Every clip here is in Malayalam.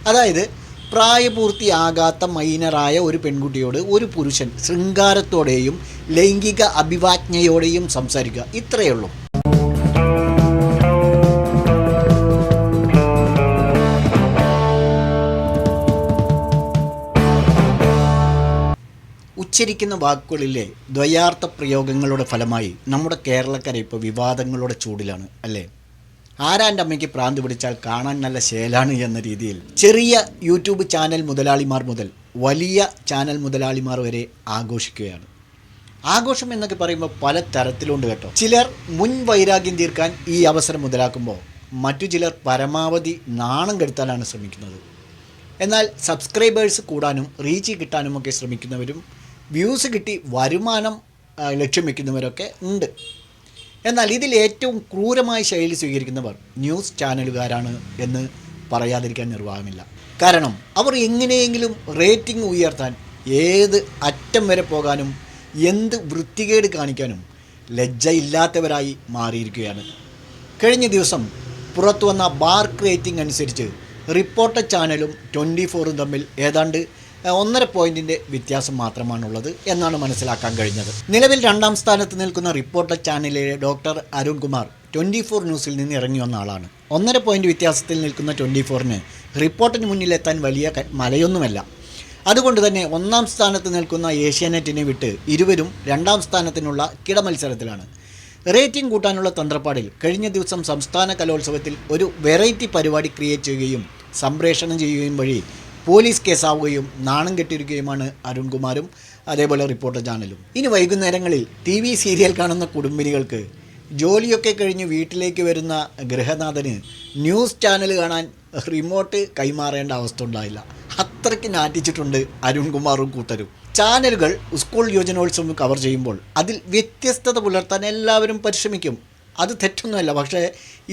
അതായത് പ്രായപൂർത്തിയാകാത്ത മൈനറായ ഒരു പെൺകുട്ടിയോട് ഒരു പുരുഷൻ ശൃംഗാരത്തോടെയും ലൈംഗിക അഭിവാജ്ഞയോടെയും സംസാരിക്കുക, ഇത്രയേ ഉള്ളൂ. ഉച്ചരിക്കുന്ന വാക്കുകളിലെ ദ്വയാർത്ഥ പ്രയോഗങ്ങളുടെ ഫലമായി നമ്മുടെ കേരളക്കര ഇപ്പോൾ വിവാദങ്ങളുടെ ചൂടിലാണ് അല്ലേ? ആരാൻ്റെ അമ്മയ്ക്ക് പ്രാന്ത് പിടിച്ചാൽ കാണാൻ നല്ല ശേലാണ് എന്ന രീതിയിൽ ചെറിയ യൂട്യൂബ് ചാനൽ മുതലാളിമാർ മുതൽ വലിയ ചാനൽ മുതലാളിമാർ വരെ ആഘോഷിക്കുകയാണ്. ആഘോഷം എന്നൊക്കെ പറയുമ്പോൾ പല തരത്തിലുണ്ട് കേട്ടോ. ചിലർ മുൻ വൈരാഗ്യം തീർക്കാൻ ഈ അവസരം മുതലാക്കുമ്പോൾ മറ്റു ചിലർ പരമാവധി നാണം കെടുത്താനാണ് ശ്രമിക്കുന്നത്. എന്നാൽ സബ്സ്ക്രൈബേഴ്സ് കൂടാനും റീച്ച് കിട്ടാനുമൊക്കെ ശ്രമിക്കുന്നവരും വ്യൂസ് കിട്ടി വരുമാനം ലക്ഷ്യം വയ്ക്കുന്നവരൊക്കെ ഉണ്ട്. എന്നാൽ ഇതിൽ ഏറ്റവും ക്രൂരമായ ശൈലി സ്വീകരിക്കുന്നവർ ന്യൂസ് ചാനലുകാരാണ് എന്ന് പറയാതിരിക്കാൻ നിർവാഹമില്ല. കാരണം അവർ എങ്ങനെയെങ്കിലും റേറ്റിംഗ് ഉയർത്താൻ ഏത് അറ്റം വരെ പോകാനും എന്ത് വൃത്തികേട് കാണിക്കാനും ലജ്ജയില്ലാത്തവരായി മാറിയിരിക്കുകയാണ്. കഴിഞ്ഞ ദിവസം പുറത്തു വന്ന ബാർക്ക് റേറ്റിംഗ് അനുസരിച്ച് റിപ്പോർട്ടർ ചാനലും 24 തമ്മിൽ ഏതാണ്ട് 1.5 പോയിൻറ്റിൻ്റെ വ്യത്യാസം മാത്രമാണുള്ളത് എന്നാണ് മനസ്സിലാക്കാൻ കഴിഞ്ഞത്. നിലവിൽ 2ാം സ്ഥാനത്ത് നിൽക്കുന്ന റിപ്പോർട്ടർ ചാനലിലെ ഡോക്ടർ അരുൺകുമാർ 24 ന്യൂസിൽ നിന്ന് ഇറങ്ങി വന്ന ആളാണ്. 1.5 പോയിൻറ്റ് വ്യത്യാസത്തിൽ നിൽക്കുന്ന 24ന് റിപ്പോർട്ടിന് മുന്നിലെത്താൻ വലിയ മലയൊന്നുമല്ല. അതുകൊണ്ട് തന്നെ 1ാം സ്ഥാനത്ത് നിൽക്കുന്ന ഏഷ്യാനെറ്റിനെ വിട്ട് ഇരുവരും 2ാം സ്ഥാനത്തിനുള്ള കിടമത്സരത്തിലാണ്. റേറ്റിംഗ് കൂട്ടാനുള്ള തന്ത്രപ്പാടിൽ കഴിഞ്ഞ ദിവസം സംസ്ഥാന കലോത്സവത്തിൽ ഒരു വെറൈറ്റി പരിപാടി ക്രിയേറ്റ് ചെയ്യുകയും സംപ്രേഷണം ചെയ്യുകയും വഴി പോലീസ് കേസാവുകയും നാണം കെട്ടിരിക്കുകയുമാണ് അരുൺകുമാരും അതേപോലെ റിപ്പോർട്ടർ ചാനലും. ഇനി വൈകുന്നേരങ്ങളിൽ TV സീരിയൽ കാണുന്ന കുടുംബിനികൾക്ക് ജോലിയൊക്കെ കഴിഞ്ഞ് വീട്ടിലേക്ക് വരുന്ന ഗൃഹനാഥന് ന്യൂസ് ചാനൽ കാണാൻ റിമോട്ട് കൈമാറേണ്ട അവസ്ഥ ഉണ്ടായില്ല. അത്രയ്ക്ക് നാറ്റിച്ചിട്ടുണ്ട് അരുൺകുമാറും കൂട്ടരും. ചാനലുകൾ സ്കൂൾ യുവജനോത്സവം കവർ ചെയ്യുമ്പോൾ അതിൽ വ്യത്യസ്തത പുലർത്താൻ എല്ലാവരും പരിശ്രമിക്കും, അത് തെറ്റൊന്നുമല്ല. പക്ഷേ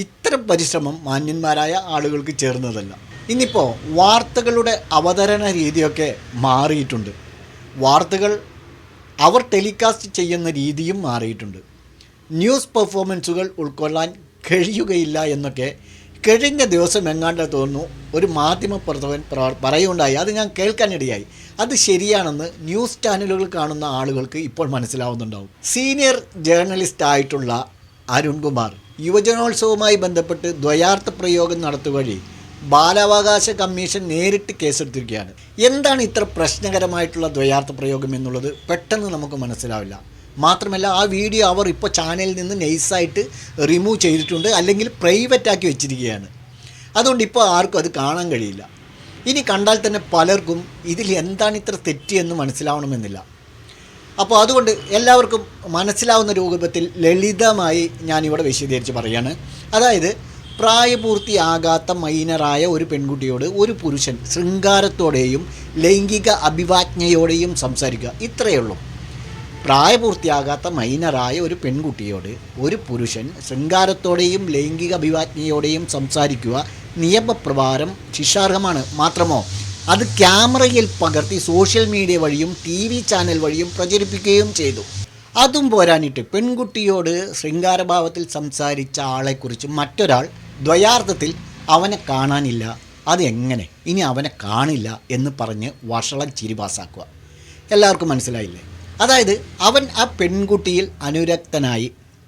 ഇത്തരം പരിശ്രമം മാന്യന്മാരായ ആളുകൾക്ക് ചേർന്നതല്ല. ഇന്നിപ്പോൾ വാർത്തകളുടെ അവതരണ രീതിയൊക്കെ മാറിയിട്ടുണ്ട്. വാർത്തകൾ അവർ ടെലികാസ്റ്റ് ചെയ്യുന്ന രീതിയും മാറിയിട്ടുണ്ട്. ന്യൂസ് പെർഫോമൻസുകൾ ഉൾക്കൊള്ളാൻ കഴിയുകയില്ല എന്നൊക്കെ കഴിഞ്ഞ ദിവസം എങ്ങാണ്ട് തോന്നുന്നു ഒരു മാധ്യമപ്രവർത്തകൻ പറയുകയുണ്ടായി. അത് ഞാൻ കേൾക്കാനിടയായി. അത് ശരിയാണെന്ന് ന്യൂസ് ചാനലുകൾ കാണുന്ന ആളുകൾക്ക് ഇപ്പോൾ മനസ്സിലാവുന്നുണ്ടാവും. സീനിയർ ജേർണലിസ്റ്റ് ആയിട്ടുള്ള അരുൺകുമാർ യുവജനോത്സവവുമായി ബന്ധപ്പെട്ട് ദ്വയാർത്ഥ പ്രയോഗം നടത്തുക വഴി ബാലാവകാശ കമ്മീഷൻ നേരിട്ട് കേസെടുത്തിരിക്കുകയാണ്. എന്താണ് ഇത്ര പ്രശ്നകരമായിട്ടുള്ള ദ്വയാർത്ഥ പ്രയോഗം എന്നുള്ളത് പെട്ടെന്ന് നമുക്ക് മനസ്സിലാവില്ല. മാത്രമല്ല ആ വീഡിയോ അവർ ഇപ്പോൾ ചാനലിൽ നിന്ന് നൈസായിട്ട് റിമൂവ് ചെയ്തിട്ടുണ്ട്, അല്ലെങ്കിൽ പ്രൈവറ്റാക്കി വെച്ചിരിക്കുകയാണ്. അതുകൊണ്ട് ഇപ്പോൾ ആർക്കും അത് കാണാൻ കഴിയില്ല. ഇനി കണ്ടാൽ തന്നെ പലർക്കും ഇതിൽ എന്താണ് ഇത്ര തെറ്റ് എന്ന് മനസ്സിലാവണമെന്നില്ല. അപ്പോൾ അതുകൊണ്ട് എല്ലാവർക്കും മനസ്സിലാവുന്ന രൂപത്തിൽ ലളിതമായി ഞാനിവിടെ വിശദീകരിച്ച് പറയുകയാണ്. അതായത് പ്രായപൂർത്തിയാകാത്ത മൈനറായ ഒരു പെൺകുട്ടിയോട് ഒരു പുരുഷൻ ശൃംഗാരത്തോടെയും ലൈംഗിക അഭിവാജ്ഞയോടെയും സംസാരിക്കുക, ഇത്രയേ ഉള്ളൂ. പ്രായപൂർത്തിയാകാത്ത മൈനറായ ഒരു പെൺകുട്ടിയോട് ഒരു പുരുഷൻ ശൃംഗാരത്തോടെയും ലൈംഗിക അഭിവാജ്ഞയോടെയും സംസാരിക്കുക നിയമപ്രകാരം ശിക്ഷാർഹമാണ്. മാത്രമോ അത് ക്യാമറയിൽ പകർത്തി സോഷ്യൽ മീഡിയ വഴിയും TV ചാനൽ വഴിയും പ്രചരിപ്പിക്കുകയും ചെയ്തു. അതും പോരാനിട്ട് പെൺകുട്ടിയോട് ശൃംഗാരഭാവത്തിൽ സംസാരിച്ച ആളെക്കുറിച്ച് മറ്റൊരാൾ ദ്വയാർത്ഥത്തിൽ അവനെ കാണാനില്ല, അതെങ്ങനെ ഇനി അവനെ കാണില്ല എന്ന് പറഞ്ഞ് വഷളം ചിരി പാസാക്കുക. എല്ലാവർക്കും മനസ്സിലായില്ലേ? അതായത് അവൻ ആ പെൺകുട്ടിയിൽ അനുരക്തനായി.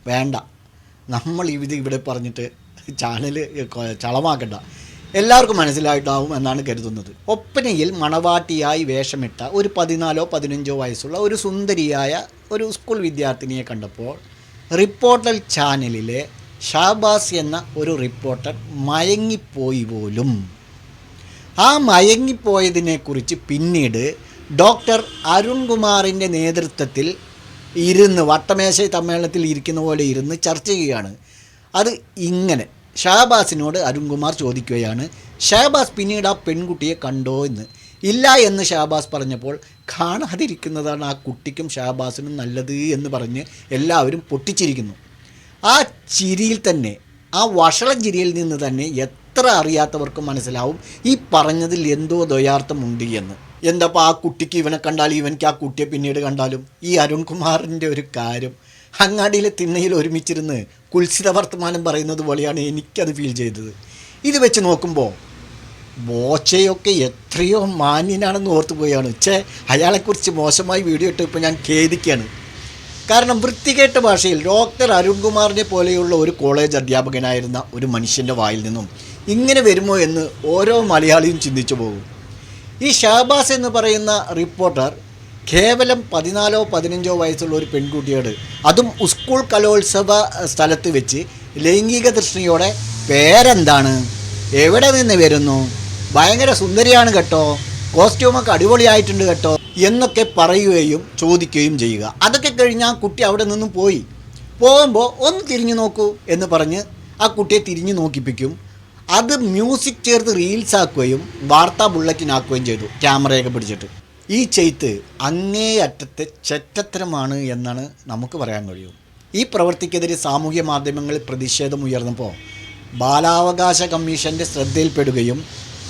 വേണ്ട, നമ്മൾ ഇവിടെ പറഞ്ഞിട്ട് ചാനൽ ചളമാക്കണ്ട, എല്ലാവർക്കും മനസ്സിലായിട്ടാവും എന്നാണ് കരുതുന്നത്. ഒപ്പനയിൽ മണവാട്ടിയായി വേഷമിട്ട ഒരു 14 or 15 വയസ്സുള്ള ഒരു സുന്ദരിയായ ഒരു സ്കൂൾ വിദ്യാർത്ഥിനിയെ കണ്ടപ്പോൾ റിപ്പോർട്ടർ ചാനലിലെ ഷാബാസ് എന്ന ഒരു റിപ്പോർട്ടർ മയങ്ങിപ്പോയി പോലും. ആ മയങ്ങിപ്പോയതിനെക്കുറിച്ച് പിന്നീട് ഡോക്ടർ അരുൺകുമാറിൻ്റെ നേതൃത്വത്തിൽ ഇരുന്ന് വട്ടമേശ സമ്മേളനത്തിൽ ഇരിക്കുന്ന പോലെ ഇരുന്ന് ചർച്ച ചെയ്യുകയാണ്. അത് ഇങ്ങനെ ഷാബാസിനോട് അരുൺകുമാർ ചോദിക്കുകയാണ്, ഷാബാസ് പിന്നീട് ആ പെൺകുട്ടിയെ കണ്ടോ എന്ന്. ഇല്ല എന്ന് ഷാബാസ് പറഞ്ഞപ്പോൾ കാണാതിരിക്കുന്നതാണ് ആ കുട്ടിക്കും ഷാബാസിനും നല്ലത് എന്ന് പറഞ്ഞ് എല്ലാവരും പൊട്ടിച്ചിരിക്കുന്നു. ആ ചിരിയിൽ തന്നെ, ആ വഷളം ചിരിയിൽ നിന്ന് തന്നെ എത്ര അറിയാത്തവർക്കും മനസ്സിലാവും ഈ പറഞ്ഞതിൽ എന്തോ ദ്വയാർത്ഥമുണ്ട് എന്ന്. എന്തപ്പോൾ ആ കുട്ടിക്ക് ഇവനെ കണ്ടാലും ഇവനിക്ക് ആ കുട്ടിയെ പിന്നീട് കണ്ടാലും. ഈ അരുൺകുമാറിൻ്റെ ഒരു കാര്യം അങ്ങാടിയിലെ തിണ്ണയിൽ ബോച്ചയൊക്കെ എത്രയോ മാന്യനാണെന്ന് ഓർത്തു പോയാണ്. അയാളെക്കുറിച്ച് മോശമായി വീഡിയോ ഇട്ടപ്പോൾ ഞാൻ ഖേദിക്കുകയാണ്. കാരണം വൃത്തികെട്ട ഭാഷയിൽ ഡോക്ടർ അരുൺകുമാറിനെ പോലെയുള്ള ഒരു കോളേജ് അധ്യാപകനായിരുന്ന ഒരു മനുഷ്യൻ്റെ വായിൽ നിന്നും ഇങ്ങനെ വരുമോ എന്ന് ഓരോ മലയാളിയും ചിന്തിച്ചു പോകും. ഈ ഷഹബാസ് എന്ന് പറയുന്ന റിപ്പോർട്ടർ കേവലം 14-15 വയസ്സുള്ള ഒരു പെൺകുട്ടിയോട്, അതും സ്കൂൾ കലോത്സവ സ്ഥലത്ത് വെച്ച് ലൈംഗിക തൃഷ്ണയോടെ പേരെന്താണ്, എവിടെ നിന്ന് വരുന്നു, ഭയങ്കര സുന്ദരിയാണ് കേട്ടോ, കോസ്റ്റ്യൂമൊക്കെ അടിപൊളിയായിട്ടുണ്ട് കേട്ടോ എന്നൊക്കെ പറയുകയും ചോദിക്കുകയും ചെയ്യുക. അതൊക്കെ കഴിഞ്ഞ് ആ കുട്ടി അവിടെ നിന്നും പോകുമ്പോൾ ഒന്ന് തിരിഞ്ഞു നോക്കൂ എന്ന് പറഞ്ഞ് ആ കുട്ടിയെ തിരിഞ്ഞു നോക്കിപ്പിക്കും. അത് മ്യൂസിക് ചേർത്ത് റീൽസ് ആക്കുകയും വാർത്താ ബുള്ളറ്റിനാക്കുകയും ചെയ്തു ക്യാമറയൊക്കെ പിടിച്ചിട്ട്. ഈ ചെയ്ത്ത് അങ്ങേയറ്റത്തെ ചെറ്റത്തരമാണ് എന്നാണ് നമുക്ക് പറയാൻ കഴിയും. ഈ പ്രവൃത്തിക്കെതിരെ സാമൂഹ്യ മാധ്യമങ്ങളിൽ പ്രതിഷേധമുയർന്നപ്പോൾ ബാലാവകാശ കമ്മീഷൻ്റെ ശ്രദ്ധയിൽപ്പെടുകയും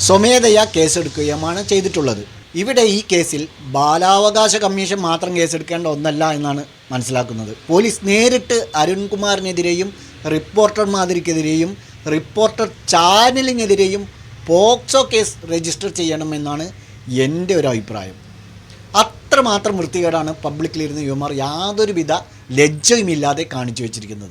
സ്വമേധയാ കേസെടുക്കുകയുമാണ് ചെയ്തിട്ടുള്ളത്. ഇവിടെ ഈ കേസിൽ ബാലാവകാശ കമ്മീഷൻ മാത്രം കേസെടുക്കേണ്ട ഒന്നല്ല എന്നാണ് മനസ്സിലാക്കുന്നത്. പോലീസ് നേരിട്ട് അരുൺകുമാറിനെതിരെയും റിപ്പോർട്ടർമാർക്കെതിരെയും റിപ്പോർട്ടർ ചാനലിനെതിരെയും പോക്സോ കേസ് രജിസ്റ്റർ ചെയ്യണമെന്നാണ് എൻ്റെ ഒരു അഭിപ്രായം. അത്രമാത്രം വൃത്തികേടാണ് പബ്ലിക്കിലിരുന്ന് യുവമാർ യാതൊരുവിധ ലജ്ജയുമില്ലാതെ കാണിച്ചു വച്ചിരിക്കുന്നത്.